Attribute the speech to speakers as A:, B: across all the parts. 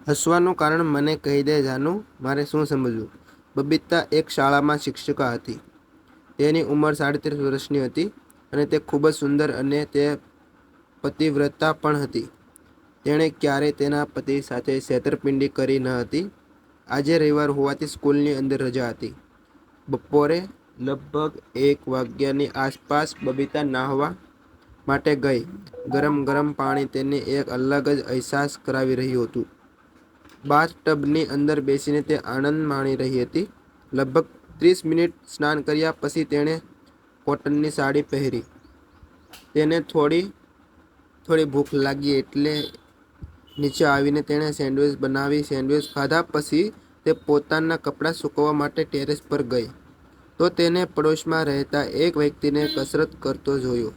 A: હસવાનું કારણ મને કહી દે જાનું, મારે શું સમજવું? બબીતા એક શાળામાં શિક્ષિકા હતી. તેની ઉંમર 37 વર્ષની હતી અને તે ખૂબ જ સુંદર અને તે પતિવ્રતા પણ હતી. તેણે ક્યારેય તેના પતિ સાથે છેતરપિંડી કરી ન હતી. આજે રવિવાર હોવાથી સ્કૂલની અંદર રજા હતી. બપોરે લગભગ 1 વાગ્યાની આસપાસ બબીતા નાહવા માટે ગઈ. ગરમ ગરમ પાણી તેને એક અલગ જ અહેસાસ કરાવી રહ્યું હતું. બાથટબની અંદર બેસીને તે આનંદ માણી રહી હતી. લગભગ 30 મિનિટ સ્નાન કર્યા પછી તેણે કોટનની સાડી પહેરી. તેને થોડી ભૂખ લાગી એટલે નીચે આવીને તેણે સેન્ડવિચ બનાવી. સેન્ડવિચ ખાધા પછી તે પોતાના કપડાં સૂકવવા માટે ટેરેસ પર ગઈ તો તેને પડોશમાં રહેતા એક વ્યક્તિને કસરત કરતો જોયો.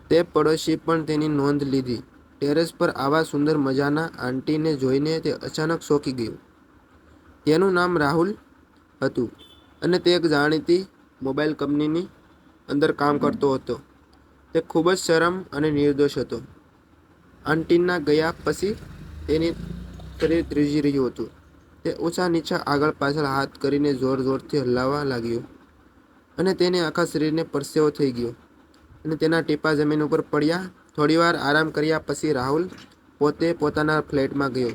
A: તે પડોશી પણ તેની નોંધ લીધી. ટેરેસ પર આવા સુંદર મજાના આંટીને જોઈને તે અચાનક ચોંકી ગયો. તેનું નામ રાહુલ હતું અને તે એક જાણીતી મોબાઈલ કંપનીની અંદર કામ કરતો હતો. તે ખૂબ જ શરમ અને નિર્દોષ હતો. આંટીના ગયા પછી તેની શરીર ધ્રુજી રહ્યું હતું. તે ઊંચા નીચા આગળ પાછળ હાથ કરીને જોર જોરથી હલાવવા લાગ્યો અને તેને આખા શરીરને પરસેવો થઈ ગયો અને તેના ટીપાં જમીન ઉપર પડ્યા. થોડીવાર આરામ કર્યા પછી રાહુલ પોતે પોતાના ફ્લેટમાં ગયો.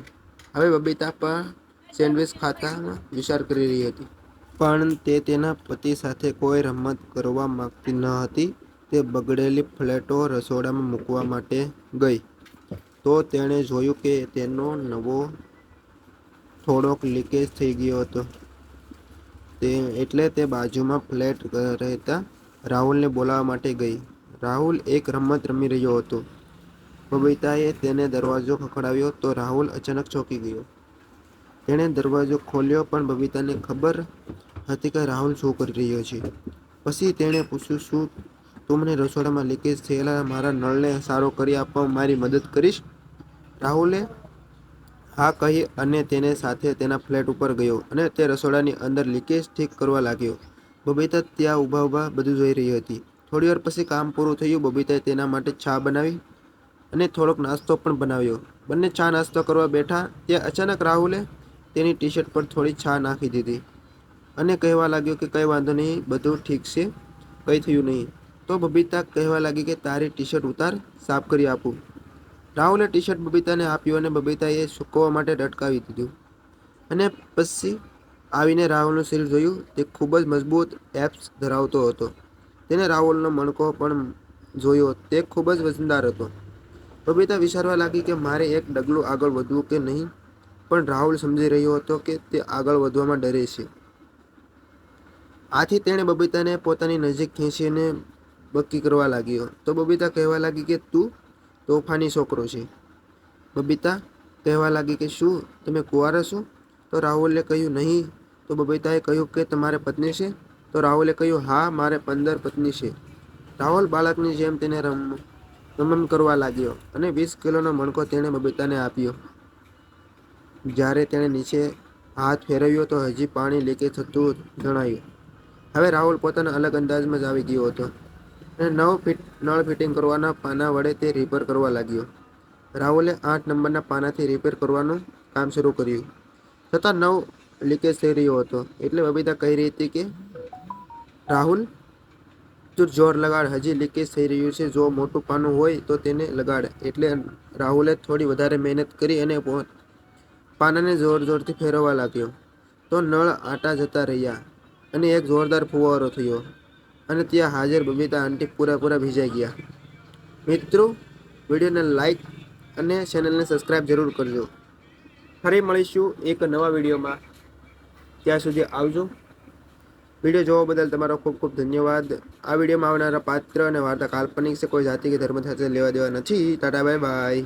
A: હવે બબીતા પણ સેન્ડવિચ ખાતાનો વિચાર કરી રહી હતી. પણ તે તેના પતિ સાથે કોઈ રમત કરવા માંગતી ન હતી. તે બગડેલી પ્લેટો રસોડામાં મૂકવા માટે ગઈ તો તેણે જોયું કે તેનો નવો થોડોક લીકેજ થઈ ગયો હતો. એટલે તે બાજુમાં ફ્લેટ રહેતા રાહુલને બોલાવવા માટે ગઈ. રાહુલ એક રમત રમી રહ્યો હતો. બબીતાએ તેને દરવાજો ખખડાવ્યો તો રાહુલ અચાનક ચોંકી ગયો. તેણે દરવાજો ખોલ્યો પણ બબીતાને ખબર હતી કે રાહુલ શું કરી રહ્યો છે. પછી તેણે પૂછ્યું, શું તું મને રસોડામાં લીકેજ થયેલા મારા નળને સારો કરી આપવામાં મારી મદદ કરીશ? રાહુલે હા કહી અને તેની સાથે તેના ફ્લેટ ઉપર ગયો અને તે રસોડાની અંદર લીકેજ ઠીક કરવા લાગ્યો. બબીતા ત્યાં ઊભા બધું જોઈ રહી હતી. થોડીવાર પછી કામ પૂરું થયું. બબીતાએ તેના માટે ચા બનાવી અને થોડોક નાસ્તો પણ બનાવ્યો. બંને ચા નાસ્તો કરવા બેઠા ત્યાં અચાનક રાહુલે તેની ટી-શર્ટ પર થોડી ચા નાખી દીધી અને કહેવા લાગ્યો કે કંઈ વાંધો નહીં, બધું ઠીક છે, કંઈ થયું નહીં. તો બબીતા કહેવા લાગી કે તારી ટી-શર્ટ ઉતાર, સાફ કરી આપું. રાહુલે ટી-શર્ટ બબીતાને આપ્યું અને બબીતાએ સૂકવવા માટે લટકાવી દીધું અને પછી આવીને રાહુલનું શરીર જોયું. તે ખૂબ જ મજબૂત એબ્સ ધરાવતો હતો. તેણે રાહુલનો મણકો પણ જોયો. તે ખૂબ જ વજનદાર હતો. બબીતા વિચારવા લાગી કે મારે એક ડગલું આગળ વધવું કે નહીં, પણ રાહુલ સમજી રહ્યો હતો કે તે આગળ વધવામાં ડરે છે. આથી તેણે બબીતાને પોતાની નજીક ખેંચીને બકી કરવા લાગ્યો. તો બબીતા કહેવા લાગી કે તું તોફાની છોકરો છે. બબીતા કહેવા લાગી કે શું તમે કુંવારા છો? તો રાહુલે કહ્યું નહીં. તો બબીતાએ કહ્યું કે તમારે પત્ની છે? તો રાહુલે કહ્યું હા, મારે 15 પત્ની છે. રાહુલ બાળકની જેમ તેને નમન કરવા લાગ્યો અને 20 કિલોનો મણકો તેણે બબીતાને આપ્યો. જ્યારે તેણે નીચે હાથ ફેરવ્યો તો હજી પાણી લીકેજ થતું જણાયું. હવે રાહુલ પોતાના અલગ અંદાજમાં જ આવી ગયો હતો અને નળ ફિટિંગ કરવાના પાના વડે તે રિપેર કરવા લાગ્યો. રાહુલે 8 નંબરના પાનાથી રિપેર કરવાનું કામ શરૂ કર્યું. છતાં નળ લીકેજ થઈ રહ્યો હતો. એટલે બબીતા કહી રહી હતી કે રાહુલ, તું જોર લગાડ, હજી લીકેજ થઈ રહ્યું છે. જો મોટું પાનું હોય તો તેને લગાડ. એટલે રાહુલે થોડી વધારે મહેનત કરી અને પાનાને જોરથી ફેરવવા લાગ્યો તો નળ આટા જતા રહ્યા અને એક જોરદાર ફુવારો થયો અને ત્યાં હાજર બબીતા આંટી પૂરેપૂરા ભીંજાઈ ગયા. મિત્રો, વિડીયોને લાઈક અને ચેનલને સબસ્ક્રાઈબ જરૂર કરજો. ફરી મળીશું એક નવા વિડીયોમાં. ત્યાં સુધી આવજો. વિડીયો જોવા બદલ તમારો ખૂબ ખૂબ ધન્યવાદ. આ વિડીયોમાં આવનારા પાત્ર અને વાર્તા કાલ્પનિક છે. કોઈ જાતિ કે ધર્મ સાથે લેવા દેવા નથી. Tata, bye bye.